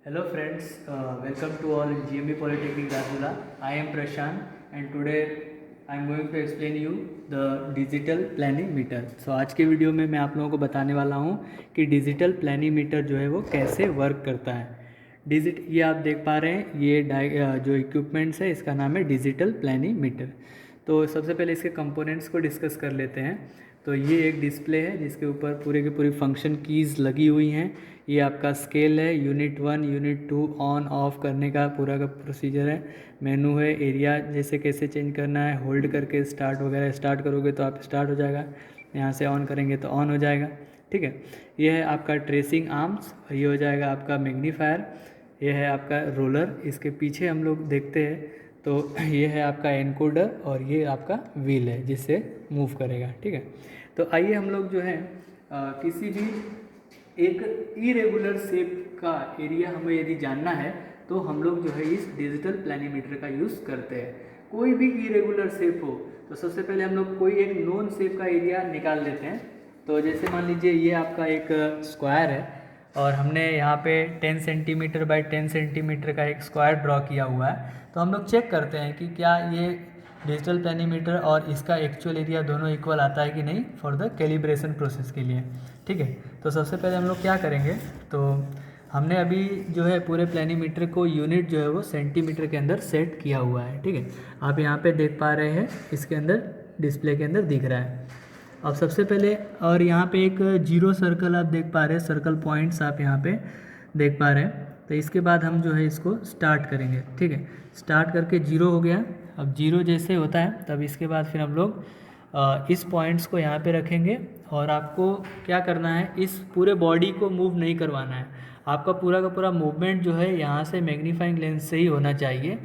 Hello friends, welcome to all in GMB Polytechnic Rajula. I am Prashant and today I am going to explain you the digital planning meter. So आज के video में मैं आप लोगों को बताने वाला हूँ कि डिजिटल प्लानिंग मीटर जो है वो कैसे वर्क करता है। ये आप देख पा रहे हैं, ये जो इक्विपमेंट्स है इसका नाम है डिजिटल प्लानिंग मीटर। तो सबसे पहले इसके कंपोनेंट्स को डिस्कस कर लेते हैं। तो ये एक डिस्प्ले है जिसके ऊपर पूरे की पूरी फंक्शन कीज़ लगी हुई हैं। ये आपका स्केल है, यूनिट 1 यूनिट 2 ऑन ऑफ करने का पूरा का प्रोसीजर है। मेनू है, एरिया जैसे कैसे चेंज करना है, होल्ड करके स्टार्ट वगैरह, स्टार्ट करोगे तो आप स्टार्ट हो जाएगा, यहाँ से ऑन करेंगे तो ऑन हो जाएगा। ठीक है, ये है आपका ट्रेसिंग आर्म्स, ये हो जाएगा आपका मैग्नीफायर, ये है आपका रोलर। इसके पीछे हम लोग देखते हैं तो ये है आपका एनकोडर और ये आपका व्हील है जिससे मूव करेगा। ठीक है, तो आइए हम लोग जो है किसी भी एक इरेगुलर शेप का एरिया हमें यदि जानना है तो हम लोग जो है इस डिजिटल प्लानीमीटर का यूज़ करते हैं। कोई भी इरेगुलर शेप हो तो सबसे पहले हम लोग कोई एक नोन शेप का एरिया निकाल लेते हैं। तो जैसे मान लीजिए ये आपका एक स्क्वायर है और हमने यहाँ पे 10 सेंटीमीटर बाई 10 सेंटीमीटर का एक स्क्वायर ड्रॉ किया हुआ है। तो हम लोग चेक करते हैं कि क्या ये डिजिटल प्लानीमीटर और इसका एक्चुअल एरिया दोनों इक्वल आता है कि नहीं फॉर द कैलिब्रेशन प्रोसेस के लिए। ठीक है, तो सबसे पहले हम लोग क्या करेंगे, तो हमने अभी जो है पूरे प्लानीमीटर को यूनिट जो है वो सेंटीमीटर के अंदर सेट किया हुआ है। ठीक है, आप यहाँ पे देख पा रहे हैं, इसके अंदर डिस्प्ले के अंदर दिख रहा है। अब सबसे पहले और यहाँ पे एक जीरो सर्कल आप देख पा रहे हैं, सर्कल पॉइंट्स आप यहाँ पे देख पा रहे हैं। तो इसके बाद हम जो है इसको स्टार्ट करेंगे। ठीक है, स्टार्ट करके जीरो हो गया। अब जीरो जैसे होता है तब इसके बाद फिर हम लोग इस पॉइंट्स को यहाँ पे रखेंगे और आपको क्या करना है, इस पूरे बॉडी को मूव नहीं करवाना है। आपका पूरा का पूरा मूवमेंट जो है यहाँ से मैग्नीफाइंग लेंस से ही होना चाहिए।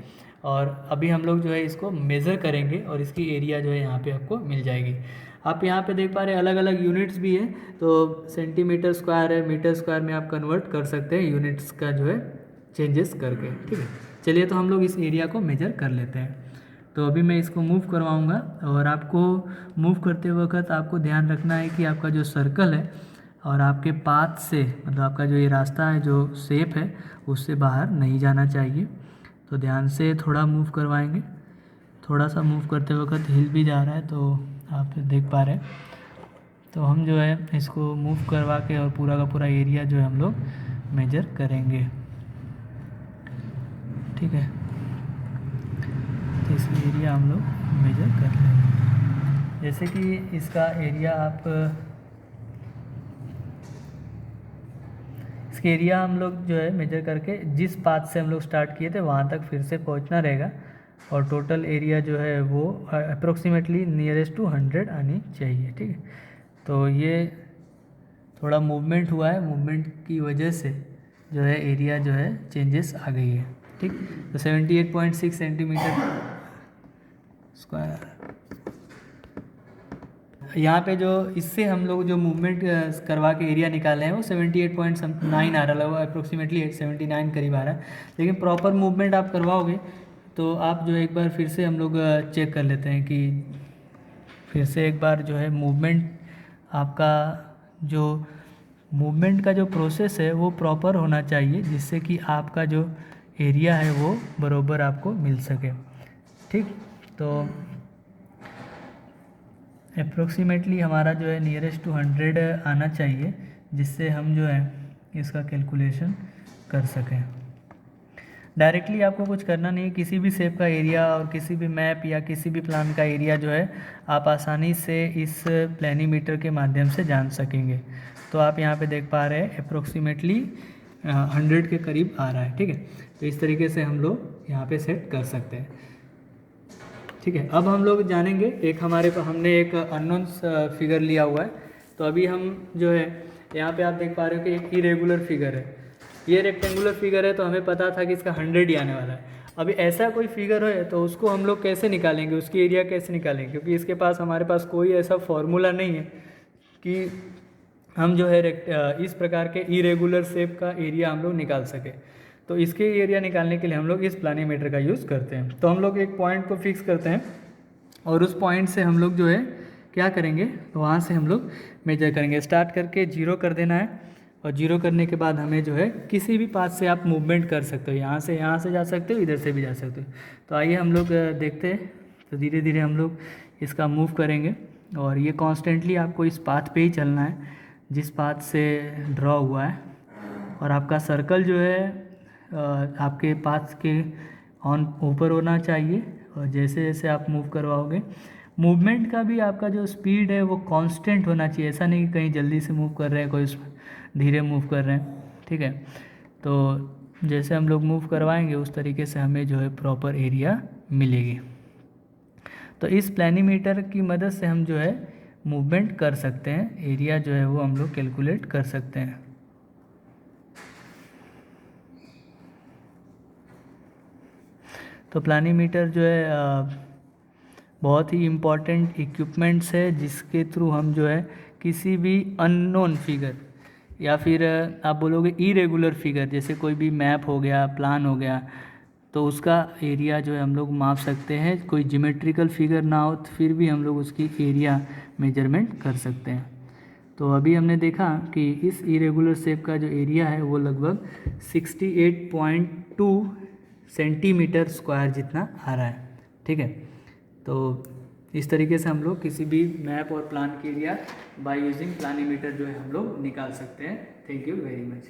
और अभी हम लोग जो है इसको मेज़र करेंगे और इसकी एरिया जो है यहाँ पे आपको मिल जाएगी। आप यहाँ पे देख पा रहे हैं अलग अलग यूनिट्स भी है, तो सेंटीमीटर स्क्वायर है, मीटर स्क्वायर में आप कन्वर्ट कर सकते हैं यूनिट्स का जो है चेंजेस करके। ठीक है, चलिए तो हम लोग इस एरिया को मेजर कर लेते हैं। तो अभी मैं इसको मूव करवाऊँगा और आपको मूव करते वक्त आपको ध्यान रखना है कि आपका जो सर्कल है और आपके पाथ से, मतलब आपका जो ये रास्ता है, जो शेप है, उससे बाहर नहीं जाना चाहिए। तो ध्यान से थोड़ा मूव करवाएंगे। थोड़ा सा मूव करते वक्त हिल भी जा रहा है तो आप देख पा रहे हैं। तो हम जो है इसको मूव करवा के और पूरा का पूरा एरिया जो है हम लोग मेजर करेंगे। ठीक है, तो इस एरिया हम लोग मेजर कर लेंगे। जैसे कि इसका एरिया इसके एरिया हम लोग जो है मेजर करके जिस पाथ से हम लोग स्टार्ट किए थे वहाँ तक फिर से पहुँचना रहेगा और टोटल एरिया जो है वो अप्रोक्सीमेटली नियरेस्ट टू 100 आनी चाहिए। ठीक है, तो ये थोड़ा मूवमेंट हुआ है, मूवमेंट की वजह से जो है एरिया जो है चेंजेस आ गई है। ठीक, तो 78.6 सेंटीमीटर स्क्वायर यहाँ पे जो इससे हम लोग जो मूवमेंट करवा के एरिया निकाले हैं वो 78.9 आ रहा है, अप्रोक्सीमेटली 79 करीब आ रहा है। लेकिन प्रॉपर मूवमेंट आप करवाओगे तो आप जो एक बार फिर से हम लोग चेक कर लेते हैं कि फिर से एक बार जो है मूवमेंट, आपका जो मूवमेंट का जो प्रोसेस है वो प्रॉपर होना चाहिए जिससे कि आपका जो एरिया है वो बरोबर आपको मिल सके। ठीक, तो अप्रोक्सीमेटली हमारा जो है नियरेस्ट टू 100 आना चाहिए जिससे हम जो है इसका कैलकुलेशन कर सकें। डायरेक्टली आपको कुछ करना नहीं है, किसी भी शेप का एरिया और किसी भी मैप या किसी भी प्लान का एरिया जो है आप आसानी से इस प्लानीमीटर के माध्यम से जान सकेंगे। तो आप यहाँ पे देख पा रहे हैं अप्रोक्सीमेटली 100 के करीब आ रहा है। ठीक है, तो इस तरीके से हम लोग यहाँ पे सेट कर सकते हैं। ठीक है, अब हम लोग जानेंगे, एक हमने एक अननोन फिगर लिया हुआ है। तो अभी हम जो है यहाँ पे आप देख पा रहे हो कि एक इरेगुलर फिगर है, ये रेक्टेंगुलर फिगर है, तो हमें पता था कि इसका 100 ही आने वाला है। अभी ऐसा कोई फिगर है तो उसको हम लोग कैसे निकालेंगे, उसकी एरिया कैसे निकालेंगे, क्योंकि इसके पास हमारे पास कोई ऐसा फॉर्मूला नहीं है कि हम जो है इस प्रकार के इरेगुलर शेप का एरिया हम लोग निकाल सके। तो इसके एरिया निकालने के लिए हम लोग इस प्लानीमीटर का यूज़ करते हैं। तो हम लोग एक पॉइंट को फिक्स करते हैं और उस पॉइंट से हम लोग जो है क्या करेंगे, तो वहाँ से हम लोग मेजर करेंगे। स्टार्ट करके जीरो कर देना है और 0 करने के बाद हमें जो है किसी भी पाथ से आप मूवमेंट कर सकते हो, यहाँ से जा सकते हो, इधर से भी जा सकते हो। तो आइए हम लोग देखते हैं। तो धीरे धीरे हम लोग इसका मूव करेंगे और ये कॉन्स्टेंटली आपको इस पाथ पे ही चलना है जिस पाथ से ड्रॉ हुआ है। और आपका सर्कल जो है आपके पाथ के ऑन ऊपर होना चाहिए। और जैसे जैसे आप मूव करवाओगे, मूवमेंट का भी आपका जो स्पीड है वो कांस्टेंट होना चाहिए। ऐसा नहीं कि कहीं जल्दी से मूव कर रहे हैं, कोई धीरे मूव कर रहे हैं, ठीक है। तो जैसे हम लोग मूव करवाएंगे उस तरीके से हमें जो है प्रॉपर एरिया मिलेगी। तो इस प्लानीमीटर की मदद से हम जो है मूवमेंट कर सकते हैं, एरिया जो है वो हम लोग कैलकुलेट कर सकते हैं। तो प्लानीमीटर जो है बहुत ही इम्पॉर्टेंट इक्विपमेंट्स है जिसके थ्रू हम जो है किसी भी अननोन फिगर या फिर आप बोलोगे इरेगुलर फिगर, जैसे कोई भी मैप हो गया, प्लान हो गया, तो उसका एरिया जो है हम लोग माप सकते हैं। कोई ज्योमेट्रिकल फिगर ना हो तो फिर भी हम लोग उसकी एरिया मेजरमेंट कर सकते हैं। तो अभी हमने देखा कि इस इरेगुलर शेप का जो एरिया है वो लगभग 68.2 सेंटीमीटर स्क्वायर जितना आ रहा है, ठीक है। तो इस तरीके से हम लोग किसी भी मैप और प्लान के एरिया बाय यूजिंग प्लानीमीटर जो है हम लोग निकाल सकते हैं। Thank you very much.